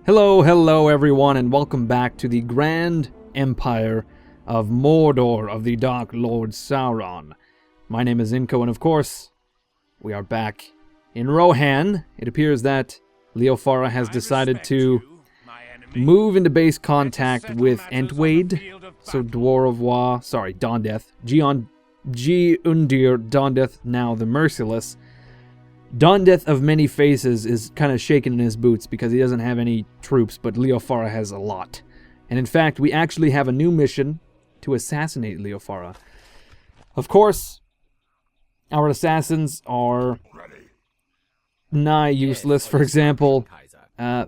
Hello everyone, and welcome back to the Grand Empire of Mordor of the Dark Lord Sauron. My name is Inko, and of course, we are back in Rohan. It appears that Leofara has decided to move into base contact with Entwade, so Dondeth, Undir Dondeth, now the Merciless. Dondeth of many faces is kind of shaking in his boots because he doesn't have any troops, but Leofara has a lot. And in fact, we actually have a new mission to assassinate Leofara. Of course, our assassins are nigh useless. For example,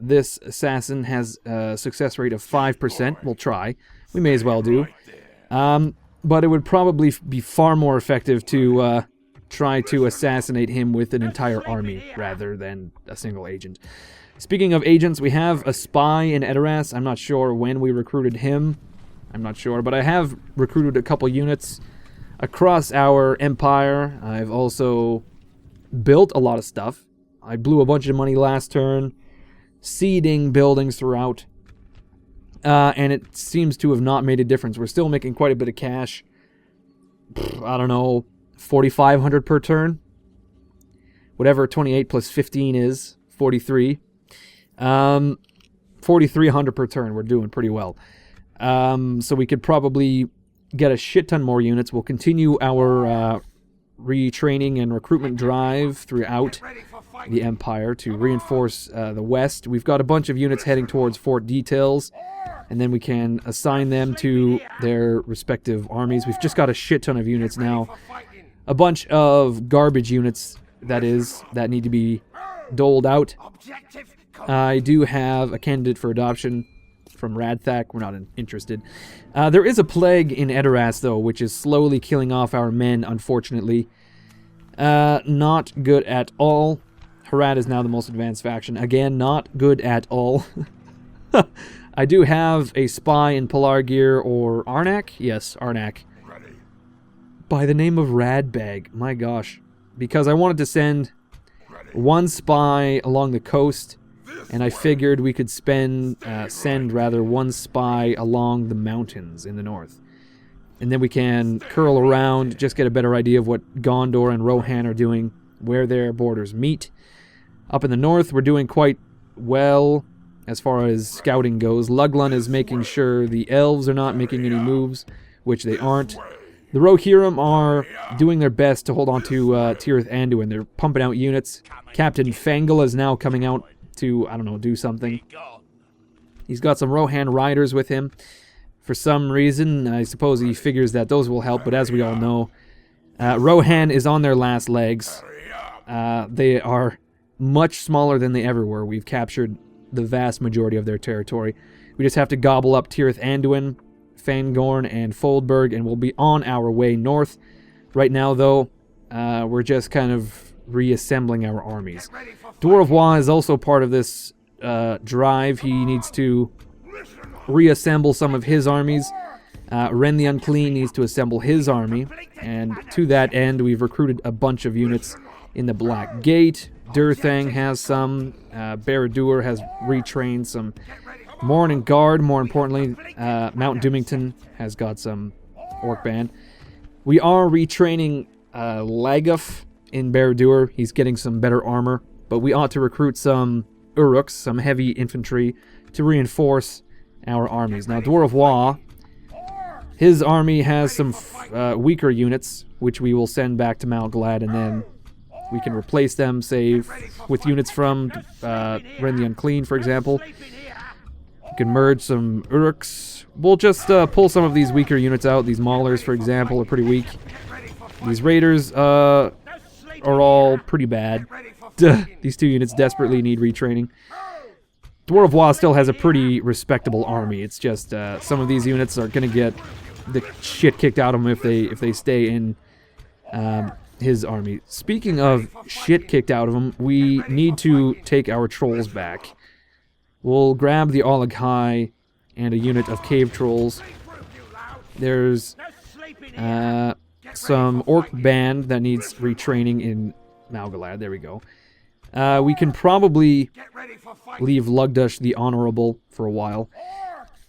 this assassin has a success rate of 5%. We'll try. We may as well do. But it would probably be far more effective to try to assassinate him with an entire army rather than a single agent. Speaking of agents, we have a spy in Edoras. I'm not sure when we recruited him. I'm not sure, but I have recruited a couple units across our empire. I've also built a lot of stuff. I blew a bunch of money last turn, seeding buildings throughout, and it seems to have not made a difference. We're still making quite a bit of cash. I don't know, 4,500 per turn. Whatever 28 plus 15 is, 43. 4,300 per turn. We're doing pretty well. So we could probably get a shit ton more units. We'll continue our retraining and recruitment drive throughout the Empire to reinforce the West. We've got a bunch of units heading towards Fort Details, and then we can assign them to their respective armies. We've just got a shit ton of units now. A bunch of garbage units, that need to be doled out. I do have a candidate for adoption from Radthak. We're not interested. There is a plague in Edoras, though, which is slowly killing off our men, unfortunately. Not good at all. Harad is now the most advanced faction. Again, not good at all. I do have a spy in Pelargir or Arnak. Yes, Arnak. By the name of Radbag. My gosh. Because I wanted to send one spy along the coast, and I figured we could send one spy along the mountains in the north. And then we can curl around, just get a better idea of what Gondor and Rohan are doing, where their borders meet. Up in the north, we're doing quite well as far as scouting goes. Luglun is making sure the elves are not making any moves, which they aren't. The Rohirrim are doing their best to hold on to Tirith Anduin. They're pumping out units. Captain Fangel is now coming out to, I don't know, do something. He's got some Rohan riders with him. For some reason, I suppose he figures that those will help, but as we all know, Rohan is on their last legs. They are much smaller than they ever were. We've captured the vast majority of their territory. We just have to gobble up Tirith Anduin, Fangorn, and Foldberg, and we'll be on our way north. Right now, though, we're just kind of reassembling our armies. Dwarvois is also part of this drive. He needs to reassemble some of his armies. Ren the Unclean needs to assemble his army, and to that end, we've recruited a bunch of units in the Black Gate. Durthang has some. Barad-dûr has retrained some. Morn Guard, more importantly, Mount Doomington has got some Orc Band. We are retraining Laguf in Barad-dûr. He's getting some better armor, but we ought to recruit some Uruks, some heavy infantry, to reinforce our armies. Now, Dwarvois, his army has some weaker units, which we will send back to Malglad, and then we can replace them, say, with units from Ren the Unclean, for example. We can merge some Uruks. We'll just pull some of these weaker units out. These Maulers, for example, are pretty weak. These Raiders are all pretty bad. These two units desperately need retraining. Dwarvois still has a pretty respectable army. It's just some of these units are going to get the shit kicked out of them if they stay in his army. Speaking of shit kicked out of them, we need to take our trolls back. We'll grab the Olaghai and a unit of cave trolls. There's some orc band that needs retraining in Malgalad. There we go. We can probably leave Lugdush the Honorable for a while.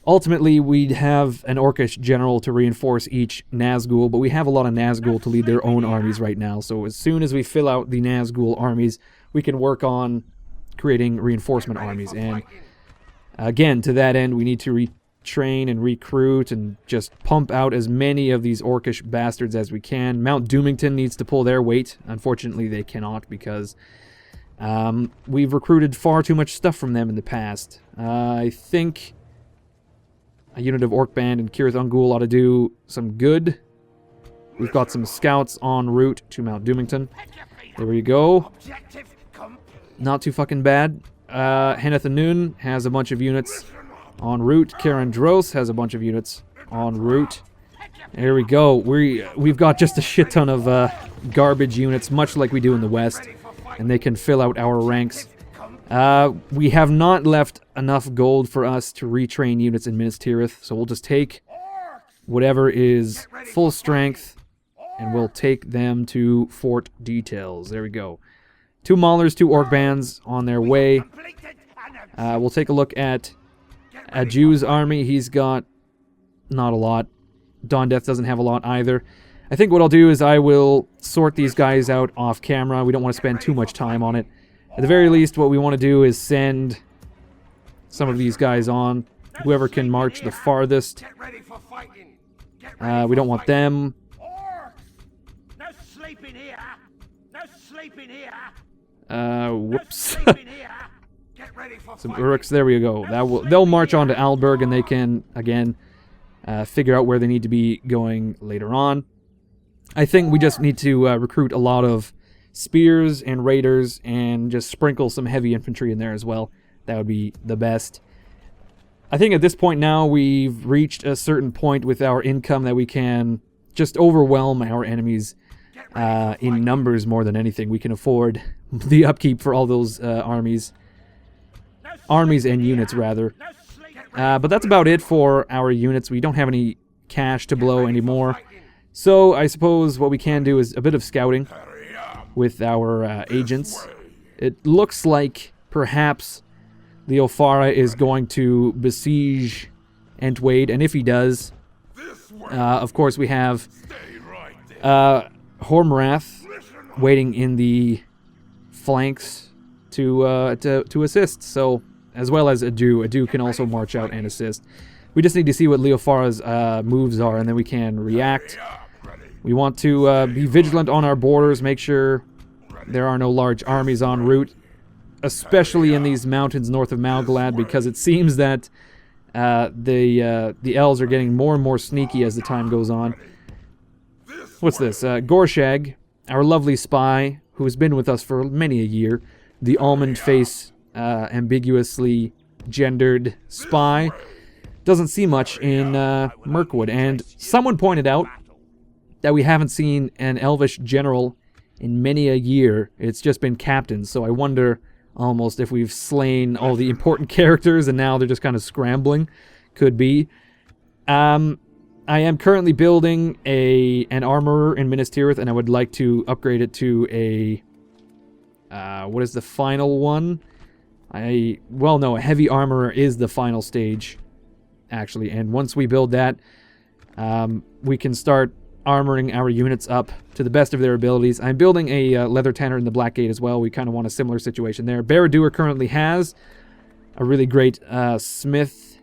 Ultimately, we'd have an Orcish general to reinforce each Nazgul, but we have a lot of Nazgul to lead their own armies right now, so as soon as we fill out the Nazgul armies, we can work on creating reinforcement armies, and again, to that end, we need to retrain and recruit and just pump out as many of these Orcish bastards as we can. Mount Doomington needs to pull their weight. Unfortunately, they cannot because we've recruited far too much stuff from them in the past. I think a unit of Orc Band and Kirith Ungol ought to do some good. We've got some scouts en route to Mount Doomington. There we go. Not too fucking bad. Henneth Anun has a bunch of units en route. Karen Dros has a bunch of units en route. There we go. We've got just a shit ton of garbage units, much like we do in the West, and they can fill out our ranks. We have not left enough gold for us to retrain units in Minas Tirith, so we'll just take whatever is full strength, and we'll take them to Fort Details. There we go. 2 Maulers, 2 Orc Bands on their way. We'll take a look at Jew's army. He's got not a lot. Dawn Death doesn't have a lot either. I think what I'll do is I will sort these guys out off camera. We don't want to spend too much time on it. At the very least, what we want to do is send some of these guys on. Whoever can march the farthest. We don't want them. Whoops. Some Uruks, there we go. They'll march on to Alberg, and they can, again, figure out where they need to be going later on. I think we just need to recruit a lot of spears and raiders and just sprinkle some heavy infantry in there as well. That would be the best. I think at this point now we've reached a certain point with our income that we can just overwhelm our enemies in numbers more than anything. We can afford the upkeep for all those armies and units rather. But that's about it for our units. We don't have any cash to blow anymore. So I suppose what we can do is a bit of scouting with our agents. It looks like perhaps Leofara is going to besiege Entwade, and if he does, of course we have Hormwrath waiting in the flanks to assist. So as well as Adu. Adu can also march out and assist. We just need to see what Leofara's moves are, and then we can react. We want to be vigilant on our borders, make sure there are no large armies en route, especially in these mountains north of Malgalad, because it seems that the elves are getting more and more sneaky as the time goes on. What's this? Gorshag, our lovely spy, who has been with us for many a year, the almond face, ambiguously gendered spy, doesn't see much in Mirkwood, and someone pointed out that we haven't seen an elvish general in many a year. It's just been captains, so I wonder almost if we've slain all the important characters and now they're just kind of scrambling. Could be. I am currently building an armorer in Minas Tirith, and I would like to upgrade it to a... what is the final one? Well, no, a heavy armorer is the final stage, actually, and once we build that, we can start armoring our units up to the best of their abilities. I'm building a leather tanner in the Blackgate as well. We kind of want a similar situation there. Barad-dûr currently has a really great smith,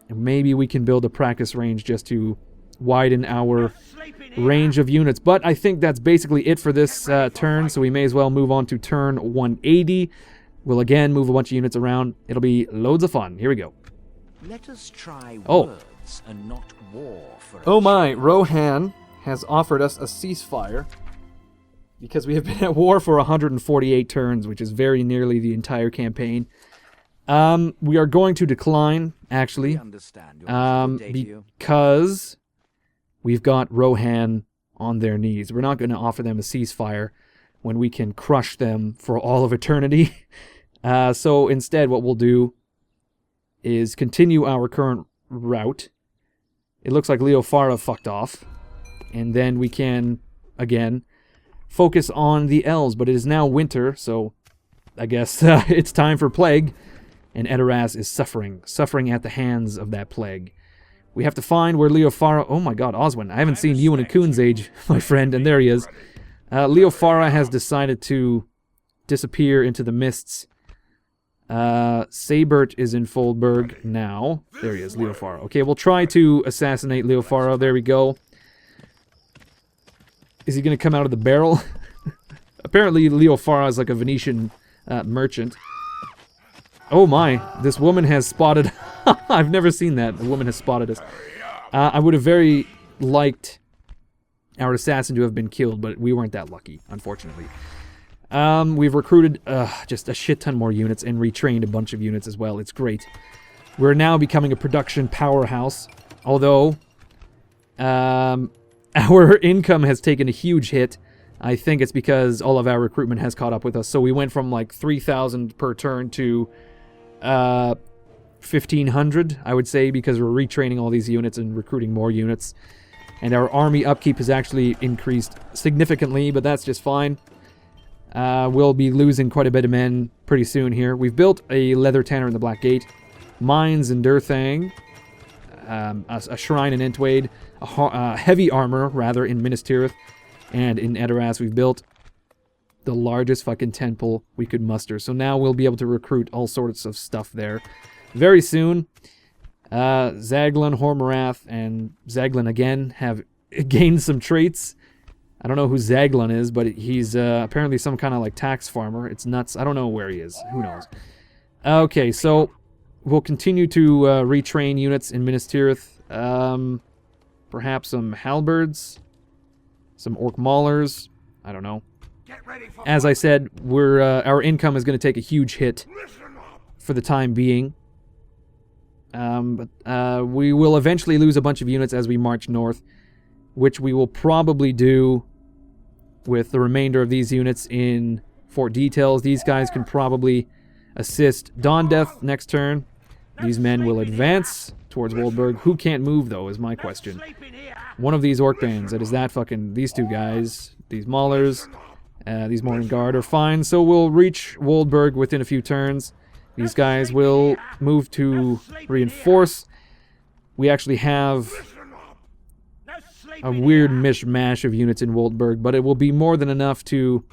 and maybe we can build a practice range just to widen our range of units. But I think that's basically it for this turn, so we may as well move on to turn 180. We'll again move a bunch of units around. It'll be loads of fun. Here we go. Let us try words and not war for Oh my, Rohan has offered us a ceasefire because we have been at war for 148 turns, which is very nearly the entire campaign. We are going to decline, actually, because we've got Rohan on their knees. We're not going to offer them a ceasefire when we can crush them for all of eternity. So instead, what we'll do is continue our current route. It looks like Leofara fucked off. And then we can, again, focus on the elves. But it is now winter, so I guess it's time for plague. And Edoras is suffering at the hands of that plague. We have to find where Leofara... Oh my god, Oswin, I haven't seen you in a coon's age, my friend, and there he is. Leofara has decided to disappear into the mists. Sabert is in Foldberg now. There he is, Leofara. Okay, we'll try to assassinate Leofara. There we go. Is he going to come out of the barrel? Apparently, Leofara is like a Venetian merchant. Oh my, this woman has spotted... I've never seen that. A woman has spotted us. I would have very liked our assassin to have been killed, but we weren't that lucky, unfortunately. We've recruited just a shit ton more units and retrained a bunch of units as well. It's great. We're now becoming a production powerhouse, although our income has taken a huge hit. I think it's because all of our recruitment has caught up with us. So we went from like 3,000 per turn to 1,500, I would say, because we're retraining all these units and recruiting more units. And our army upkeep has actually increased significantly, but that's just fine. We'll be losing quite a bit of men pretty soon here. We've built a leather tanner in the Black Gate, mines in Durthang, a shrine in Entwade, heavy armor, rather, in Minas Tirith, and in Edoras we've built the largest fucking temple we could muster. So now we'll be able to recruit all sorts of stuff there very soon. Zaglin, Hormarath, and Zaglin again have gained some traits. I don't know who Zaglin is, but he's apparently some kind of like tax farmer. It's nuts. I don't know where he is. Who knows? Okay, so we'll continue to retrain units in Minas Tirith. Perhaps some halberds, some orc maulers. I don't know. As I said, our income is going to take a huge hit for the time being. But we will eventually lose a bunch of units as we march north, which we will probably do with the remainder of these units in Fort Details. These guys can probably assist Dawn Death next turn. These men will advance towards Woldberg. Who can't move, though, is my question. One of these orc bands. That is that fucking... These two guys. These maulers. These Morning Guard are fine. So we'll reach Woldberg within a few turns. These guys will move to reinforce. We actually have a weird mishmash of units in Woldberg, but it will be more than enough to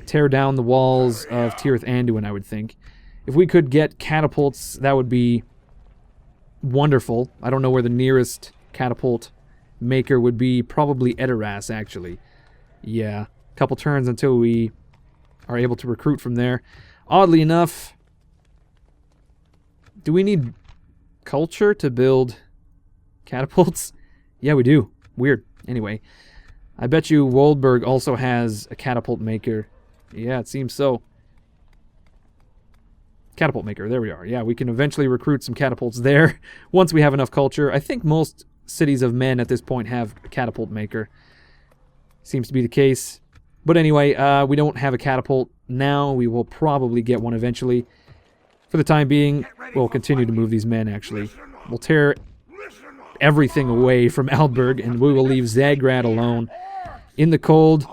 tear down the walls of Tirith Anduin, I would think. If we could get catapults, that would be wonderful. I don't know where the nearest catapult maker would be. Probably Edoras, actually. Yeah, a couple turns until we are able to recruit from there. Oddly enough, do we need culture to build catapults? Yeah, we do. Weird. Anyway, I bet you Woldberg also has a catapult maker. Yeah, it seems so. Catapult maker, there we are. Yeah, we can eventually recruit some catapults there once we have enough culture. I think most cities of men at this point have a catapult maker. Seems to be the case. But anyway, we don't have a catapult now. We will probably get one eventually. For the time being, we'll continue to move these men, actually. We'll tear everything away from Alberg, and we will leave Zagrad alone in the cold.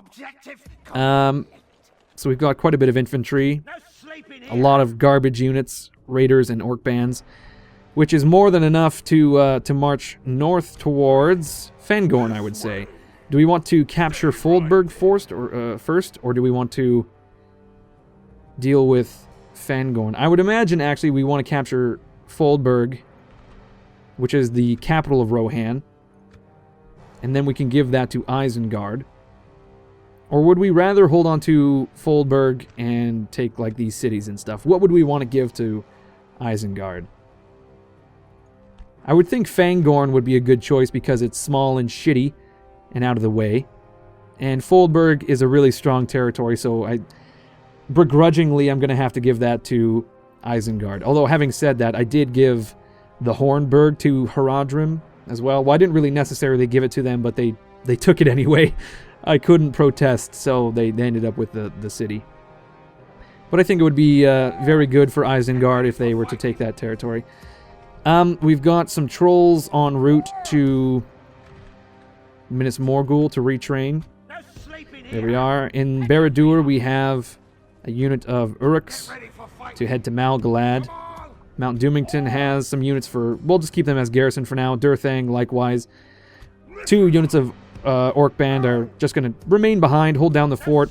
So we've got quite a bit of infantry, a lot of garbage units, raiders, and orc bands, which is more than enough to march north towards Fangorn, I would say. Do we want to capture Foldberg first, or do we want to deal with Fangorn? I would imagine, actually, we want to capture Foldberg, which is the capital of Rohan, and then we can give that to Isengard. Or would we rather hold on to Foldberg and take, like, these cities and stuff? What would we want to give to Isengard? I would think Fangorn would be a good choice because it's small and shitty and out of the way. And Foldberg is a really strong territory, so begrudgingly I'm going to have to give that to Isengard. Although, having said that, I did give the Hornburg to Haradrim as well. Well, I didn't really necessarily give it to them, but they took it anyway. I couldn't protest, so they ended up with the city. But I think it would be very good for Isengard if they were to take that territory. We've got some trolls en route to Minas Morgul to retrain. There we are. In Barad-dûr we have a unit of Uruks to head to Malgalad. Mount Doomington has some units for... We'll just keep them as garrison for now. Durthang, likewise. 2 units of Orc Band are just going to remain behind, hold down the fort,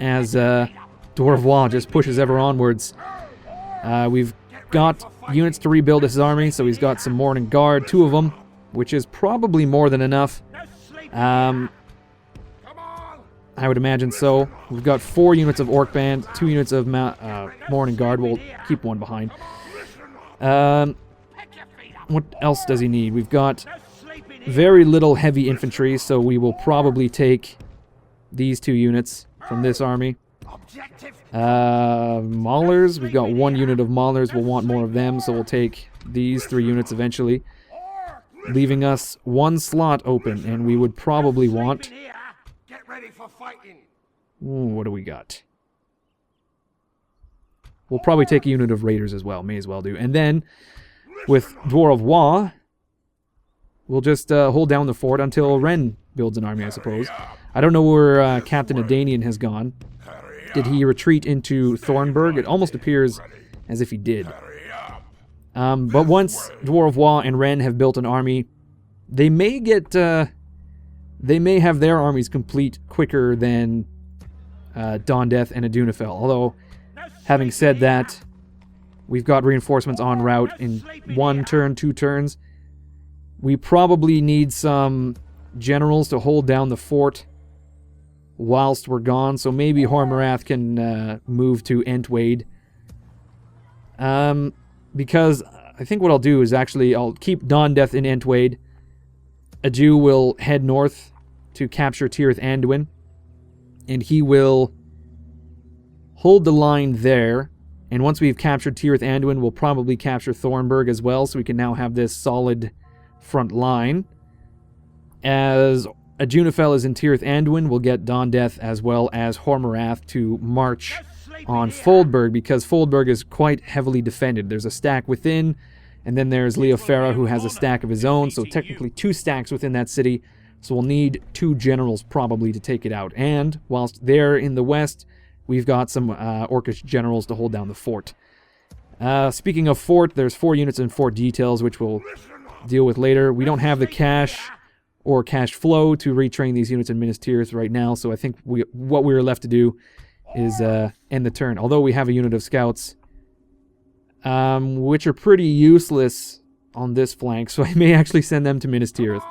as Dwarvois just pushes ever onwards. We've got units to rebuild his army, so he's got some Morning Guard, 2 of them, which is probably more than enough. I would imagine so. We've got 4 units of Orc Band, 2 units of Morning Guard. We'll keep one behind. What else does he need? We've got very little heavy infantry, so we will probably take these 2 units from this army. Maulers, we've got 1 unit of Maulers. We'll want more of them, so we'll take these 3 units eventually, leaving us 1 slot open, and we would probably want... Ooh, what do we got? We'll probably take a unit of Raiders as well. May as well do. And then, with Dwarvois, we'll just hold down the fort until Ren builds an army, I suppose. I don't know where Captain Adanian has gone. Did he retreat into Thornburg? It almost appears as if he did. But once Dwarvois and Ren have built an army, they may get... they may have their armies complete quicker than Dondeth and Adunafel. Although, having said that, we've got reinforcements en route in 1 turn, 2 turns. We probably need some generals to hold down the fort whilst we're gone, so maybe Hormarath can move to Entwade. Because I think what I'll do is actually I'll keep Dondeth in Entwade. Adu will head north to capture Tirith Anduin, and he will hold the line there. And once we've captured Tirith Anduin, we'll probably capture Thornburg as well, so we can now have this solid front line. As Adunafel is in Tirith Anduin, we'll get Dondeth as well as Hormarath to march on Foldburg, because Foldburg is quite heavily defended. There's a stack within, and then there's Leofera, who has a stack of his own, so technically 2 stacks within that city. So we'll need 2 generals probably to take it out. And whilst they're in the west, we've got some Orcish generals to hold down the fort. Speaking of fort, there's 4 units in fort details, which we'll deal with later. We don't have the cash or cash flow to retrain these units in Minas Tirith right now, so I think what we're left to do is end the turn. Although we have a unit of scouts, which are pretty useless on this flank, so I may actually send them to Minas Tirith.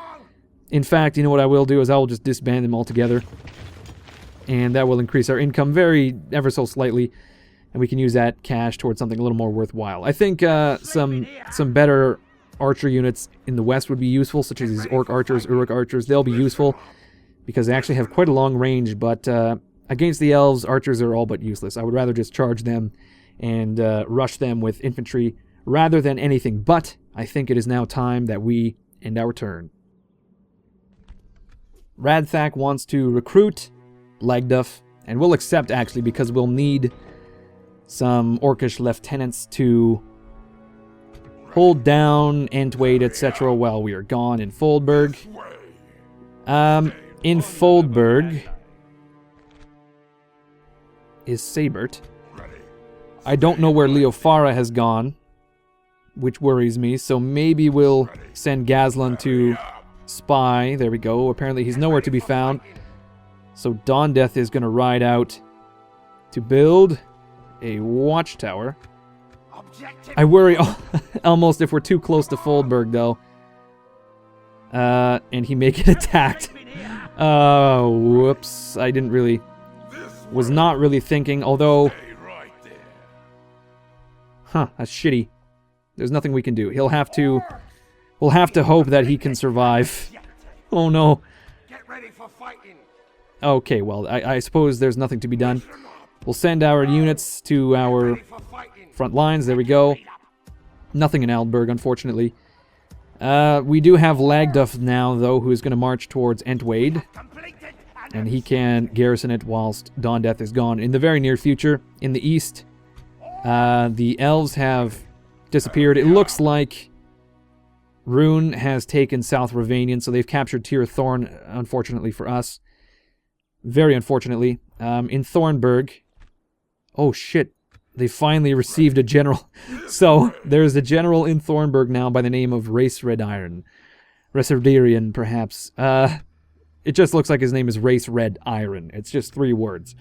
In fact, you know what I will do is I will just disband them altogether, and that will increase our income ever so slightly, and we can use that cash towards something a little more worthwhile. I think some better archer units in the west would be useful, such as these Orc archers, Uruk archers. They'll be useful because they actually have quite a long range, but against the elves, archers are all but useless. I would rather just charge them and rush them with infantry rather than anything. But I think it is now time that we end our turn. Radthak wants to recruit Legduff, and we'll accept actually because we'll need some Orcish lieutenants to hold down Entwade, etc. while we are gone in Foldburg. In Foldburg is Sabert. I don't know where Leofara has gone, which worries me, so maybe we'll send Gazlan to spy. There we go. Apparently he's nowhere to be found. So Dondeth is going to ride out to build a watchtower. I worry almost if we're too close to Foldburg, though. And he may get attacked. Oh, whoops. I was not really thinking, although... Huh, that's shitty. There's nothing we can do. We'll have to hope that he can survive. Oh no. Okay, well, I suppose there's nothing to be done. We'll send our units to our front lines. There we go. Nothing in Aldburg, unfortunately. We do have Lagduff now, though, who is going to march towards Entwade. And he can garrison it whilst Dondeth is gone. In the very near future, in the east, the elves have disappeared. It looks like Rune has taken South Ravanian, so they've captured Tir Thorn, unfortunately for us. Very unfortunately. In Thornburg, Oh, shit. They finally received a general. So, there's a general in Thornburg now by the name of Race Red Iron. Reserdarian, perhaps. It just looks like his name is Race Red Iron. It's just 3 words.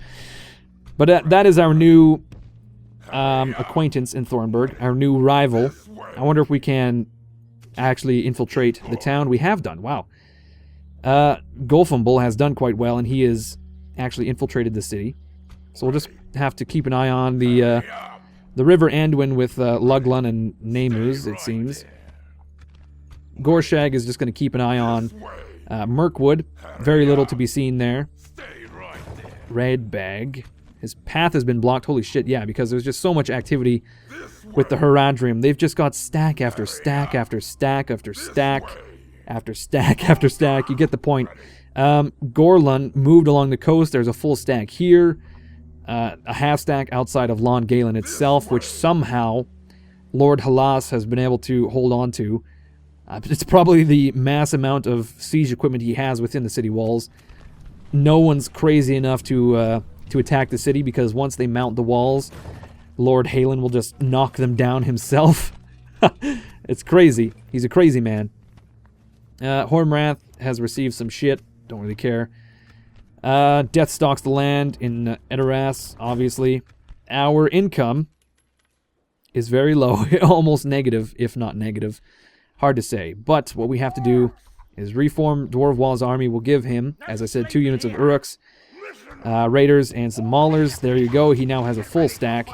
But that is our new acquaintance in Thornburg, our new rival. I wonder if we can actually infiltrate the town. We have done, wow. Golfumble has done quite well, and he has actually infiltrated the city. So we'll just have to keep an eye on the River Anduin with Luglun and Nemus, it seems. Gorshag is just going to keep an eye on Mirkwood. Very little to be seen there. Redbag. His path has been blocked. Holy shit, yeah, because there's just so much activity with the Haradrim. They've just got stack after stack after stack after stack after stack after stack. You get the point. Gorlun moved along the coast. There's a full stack here. A half stack outside of Lon Galen itself, which somehow Lord Halas has been able to hold on to. It's probably the mass amount of siege equipment he has within the city walls. No one's crazy enough to attack the city, because once they mount the walls, Lord Halen will just knock them down himself. It's crazy. He's a crazy man. Hormrath has received some shit. Don't really care. Death stalks the land in Edoras, obviously. Our income is very low. Almost negative, if not negative. Hard to say. But what we have to do is reform Dwarvwall's army. We'll give him, as I said, 2 units of Uruks, Raiders, and some Maulers. There you go. He now has a full stack.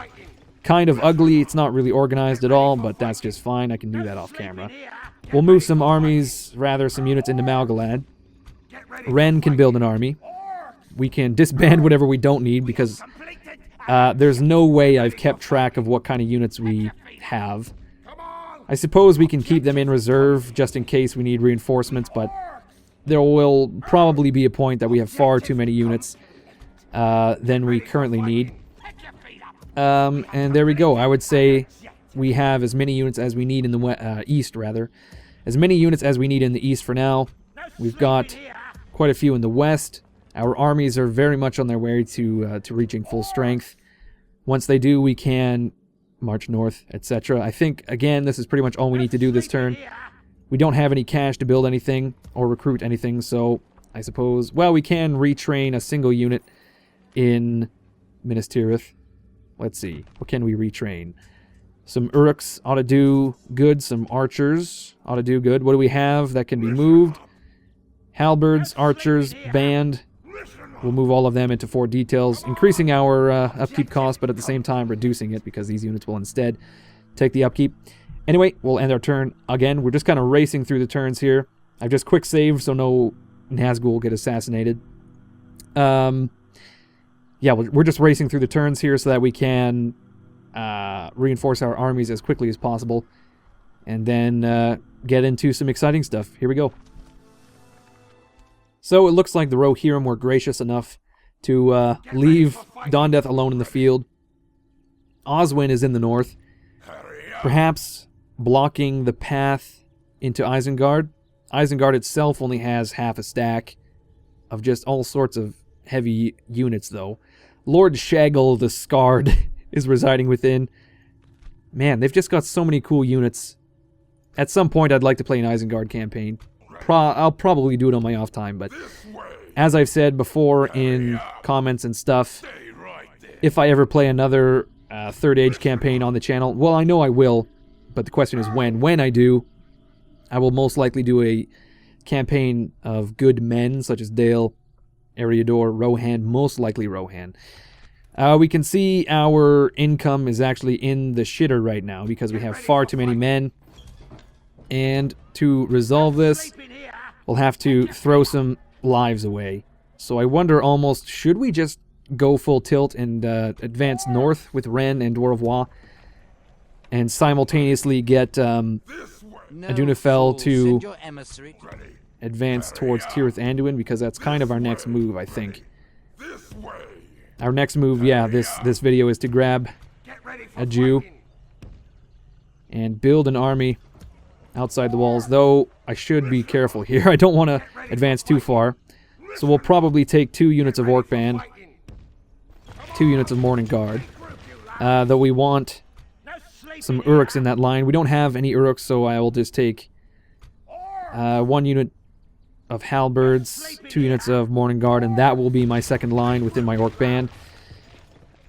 Kind of ugly. It's not really organized at all, but that's just fine. I can do that off camera. We'll move some armies, rather some units into Malgalad. Ren can build an army. We can disband whatever we don't need, because there's no way I've kept track of what kind of units we have. I suppose we can keep them in reserve just in case we need reinforcements, but there will probably be a point that we have far too many units than we currently need. And there we go. I would say we have as many units as we need in the east, rather. As many units as we need in the east for now. We've got quite a few in the west. Our armies are very much on their way to reaching full strength. Once they do, we can march north, etc. I think, again, this is pretty much all we need to do this turn. We don't have any cash to build anything or recruit anything, so I suppose... Well, we can retrain a single unit in Minas Tirith. Let's see. What can we retrain? Some Uruks ought to do good. Some archers ought to do good. What do we have that can be moved? Halberds, archers, band. We'll move all of them into 4 details, increasing our upkeep cost, but at the same time reducing it, because these units will instead take the upkeep. Anyway, we'll end our turn. Again, we're just kind of racing through the turns here. I've just quick saved so no Nazgul will get assassinated. Yeah, we're just racing through the turns here so that we can reinforce our armies as quickly as possible, and then get into some exciting stuff. Here we go. So it looks like the Rohirrim were gracious enough to leave Dondeth alone in the field. Oswin is in the north, perhaps blocking the path into Isengard. Isengard itself only has half a stack of just all sorts of heavy units, though. Lord Shaggle the Scarred is residing within. Man, they've just got so many cool units. At some point, I'd like to play an Isengard campaign. I'll probably do it on my off time, but as I've said before in comments and stuff, if I ever play another Third Age campaign on the channel, well, I know I will, but the question is when. When I do, I will most likely do a campaign of good men, such as Dale, Eriador, Rohan, most likely Rohan. We can see our income is actually in the shitter right now, because we have far too many men. And to resolve this, we'll have to throw some lives away. So I wonder almost, should we just go full tilt and advance north with Ren and Dwarvois, and simultaneously get Adunafel to advance towards Tirith Anduin, because that's kind of our next move, I think. Our next move, yeah, this video is to grab a Jew and build an army outside the walls, though I should be careful here. I don't want to advance too far. So we'll probably take 2 units of Orc Band, 2 units of Morning Guard. Though we want some Uruks in that line. We don't have any Uruks, so I will just take 1 unit of halberds, 2 units of Morning Guard, and that will be my second line within my Orc band.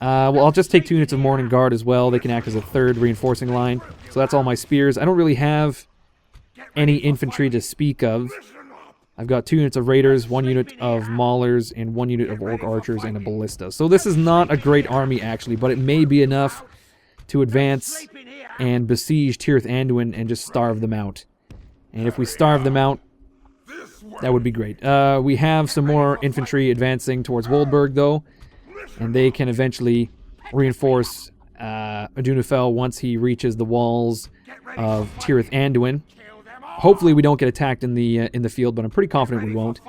Well, I'll just take 2 units of Morning Guard as well. They can act as a third reinforcing line. So that's all my spears. I don't really have any infantry to speak of. I've got 2 units of Raiders, 1 unit of Maulers, and 1 unit of Orc Archers and a Ballista. So this is not a great army, actually, but it may be enough to advance and besiege Tirith Anduin and just starve them out. And if we starve them out, that would be great. We have some more infantry advancing towards Woldburg, though, and they can eventually reinforce Adunafel once he reaches the walls of Tirith Anduin. Hopefully we don't get attacked in the field, but I'm pretty confident we won't.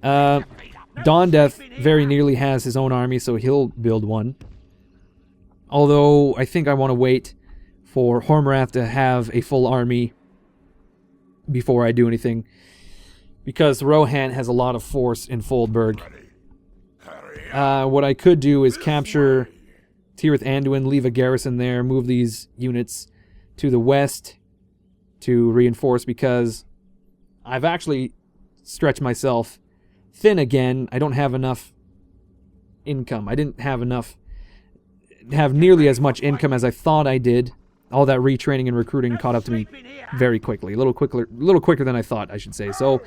Dawndeath very nearly has his own army, so he'll build one. Although I think I want to wait for Hormarath to have a full army before I do anything, because Rohan has a lot of force in Foldburg. What I could do is capture Tirith Anduin, leave a garrison there, move these units to the west to reinforce, because I've actually stretched myself thin again. I don't have enough income. I didn't have nearly as much income as I thought I did. All that retraining and recruiting caught up to me very quickly. A little quicker than I thought, I should say. So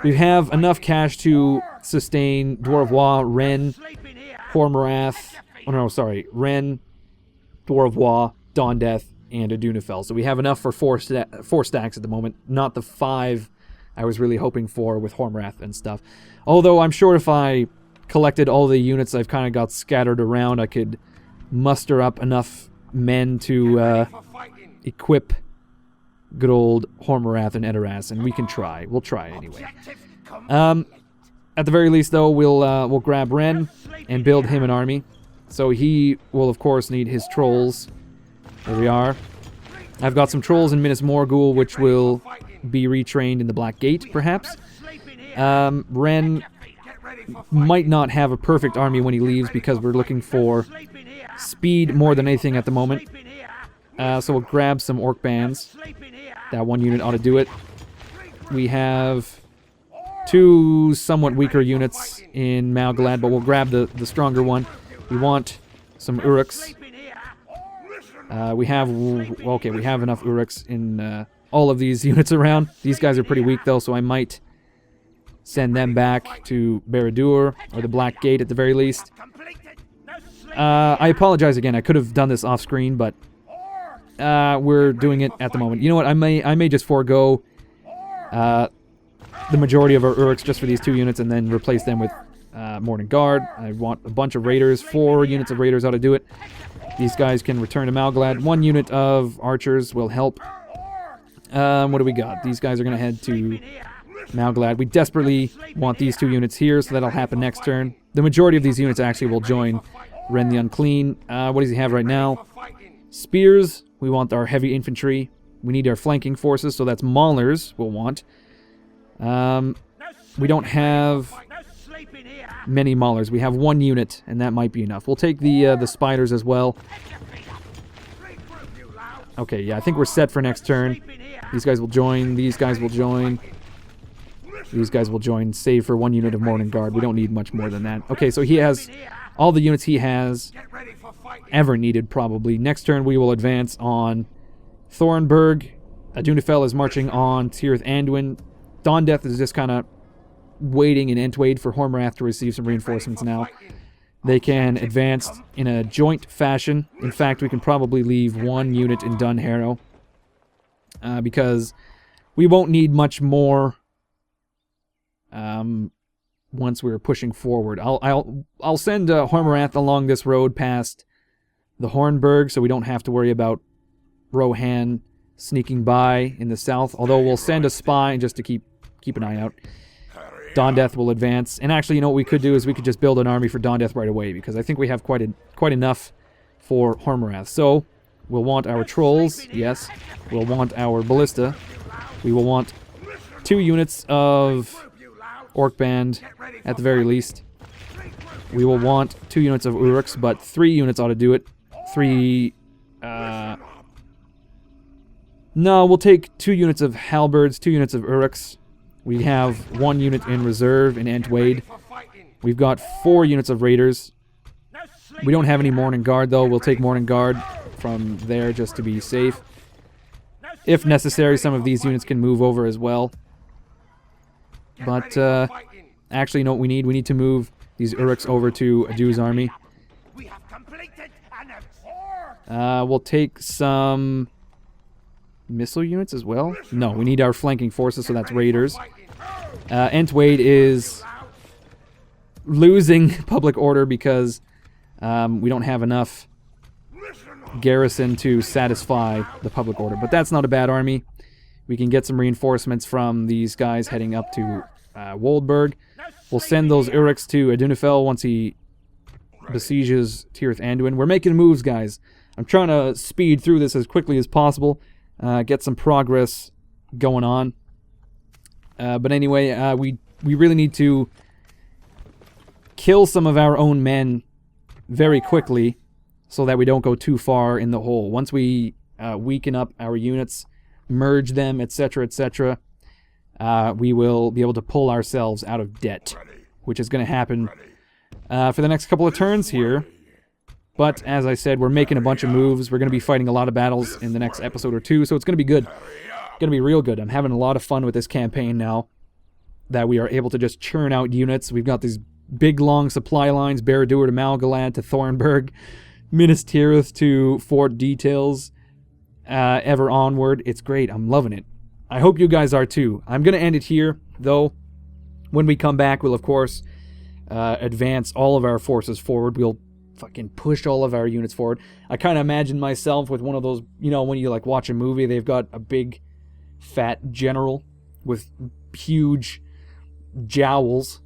we have enough cash to sustain Dwarvois, Ren, Hormarath, Ren, Dwarvois, Dawndeath, and Adunafel. So we have enough for 4 stacks at the moment, not the 5 I was really hoping for with Hormarath and stuff. Although I'm sure if I collected all the units I've kind of got scattered around, I could muster up enough men to equip good old Hormarath and Edoras, and we can try. We'll try anyway. At the very least, though, we'll grab Ren and build him an army. So he will, of course, need his trolls. There we are. I've got some trolls in Minas Morgul, which will be retrained in the Black Gate, perhaps. Ren might not have a perfect army when he leaves, because we're looking for speed more than anything at the moment. So we'll grab some Orc bands. That 1 unit ought to do it. We have 2 somewhat weaker units in Malgalad, but we'll grab the stronger one. We want some Uruks. We have enough Uruks in all of these units around. These guys are pretty weak, though, so I might send them back to Barad-dûr, or the Black Gate at the very least. I apologize again. I could have done this off screen, but we're doing it at the moment. You know what? I may just forego the majority of our Uruks just for these 2 units, and then replace them with Morning Guard. I want a bunch of Raiders. 4 units of Raiders ought to do it. These guys can return to Malgalad. 1 unit of Archers will help. What do we got? These guys are going to head to Malgalad. We desperately want these 2 units here, so that'll happen next turn. The majority of these units actually will join Ren the Unclean. What does he have right now? Spears. We want our heavy infantry. We need our flanking forces, so that's Maulers we'll want. We don't have many Maulers. We have 1 unit, and that might be enough. We'll take the spiders as well. Okay, yeah, I think we're set for next turn. These guys will join. These guys will join. These guys will join, save for 1 unit of Morning Guard. We don't need much more than that. Okay, so he has all the units he has ever needed, probably. Next turn, we will advance on Thornburg. Adunafel is marching on Tirith Anduin. Dawndeath is just kind of waiting in Entwade for Hormarath to receive some reinforcements now. They can advance in a joint fashion. In fact, we can probably leave 1 unit in Dunharrow, because we won't need much more once we're pushing forward. I'll send Hormarath along this road past the Hornburg, so we don't have to worry about Rohan sneaking by in the south. Although we'll send a spy just to keep an eye out. Dawndeath will advance, and actually, you know what we could do is we could just build an army for Dawndeath right away, because I think we have quite enough for Hormarath. So we'll want our trolls, yes. We'll want our ballista. We will want 2 units of Orc band at the very least. We will want 2 units of Uruks, but 3 units ought to do it. 3... No, we'll take 2 units of halberds, 2 units of uruks. We have 1 unit in reserve in Entwade. We've got 4 units of raiders. We don't have any Morning Guard, though. We'll take Morning Guard from there just to be safe. If necessary, some of these units can move over as well. But, actually, you know what we need? We need to move these uruks over to Adu's army. We'll take some missile units as well. No, we need our flanking forces, so that's raiders. Entwade is losing public order because we don't have enough garrison to satisfy the public order. But that's not a bad army. We can get some reinforcements from these guys heading up to Woldburg. We'll send those uruks to Adunafel once he besieges Tirith Anduin. We're making moves, guys. I'm trying to speed through this as quickly as possible. Get some progress going on. But anyway, we really need to kill some of our own men very quickly so that we don't go too far in the hole. Once we weaken up our units, merge them, etc., etc., we will be able to pull ourselves out of debt, which is going to happen for the next couple of turns here. But, as I said, we're making a bunch of moves. We're going to be fighting a lot of battles in the next episode or 2, so it's going to be good. It's going to be real good. I'm having a lot of fun with this campaign now that we are able to just churn out units. We've got these big, long supply lines, Barad-dûr to Malgalad to Thornburg, Minas Tirith to Fort Details, ever onward. It's great. I'm loving it. I hope you guys are too. I'm going to end it here, though. When we come back, we'll, of course, advance all of our forces forward. We'll fucking push all of our units forward. I kind of imagine myself with one of those, you know, when you like watch a movie, they've got a big fat general with huge jowls.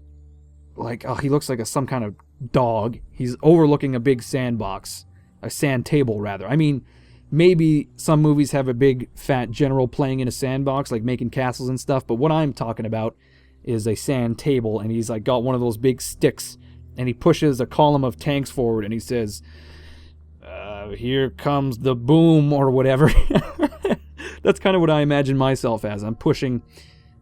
Like, oh, he looks like some kind of dog. He's overlooking a big sandbox. A sand table, rather. I mean, maybe some movies have a big fat general playing in a sandbox, like making castles and stuff, but what I'm talking about is a sand table, and he's like got one of those big sticks, and he pushes a column of tanks forward, and he says, here comes the boom, or whatever. That's kind of what I imagine myself as. I'm pushing...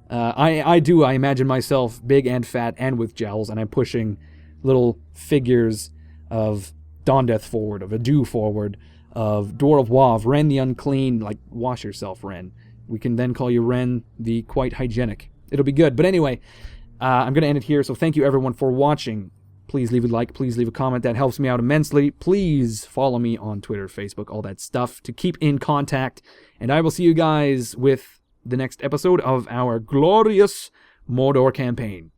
I imagine myself big and fat and with jowls, and I'm pushing little figures of Dondeth forward, of Adu forward, of Dwar of Wa, of Ren the Unclean. Like, wash yourself, Ren. We can then call you Ren the Quite Hygienic. It'll be good. But anyway, I'm going to end it here, so thank you everyone for watching. Please leave a like, please leave a comment. That helps me out immensely. Please follow me on Twitter, Facebook, all that stuff to keep in contact. And I will see you guys with the next episode of our glorious Mordor campaign.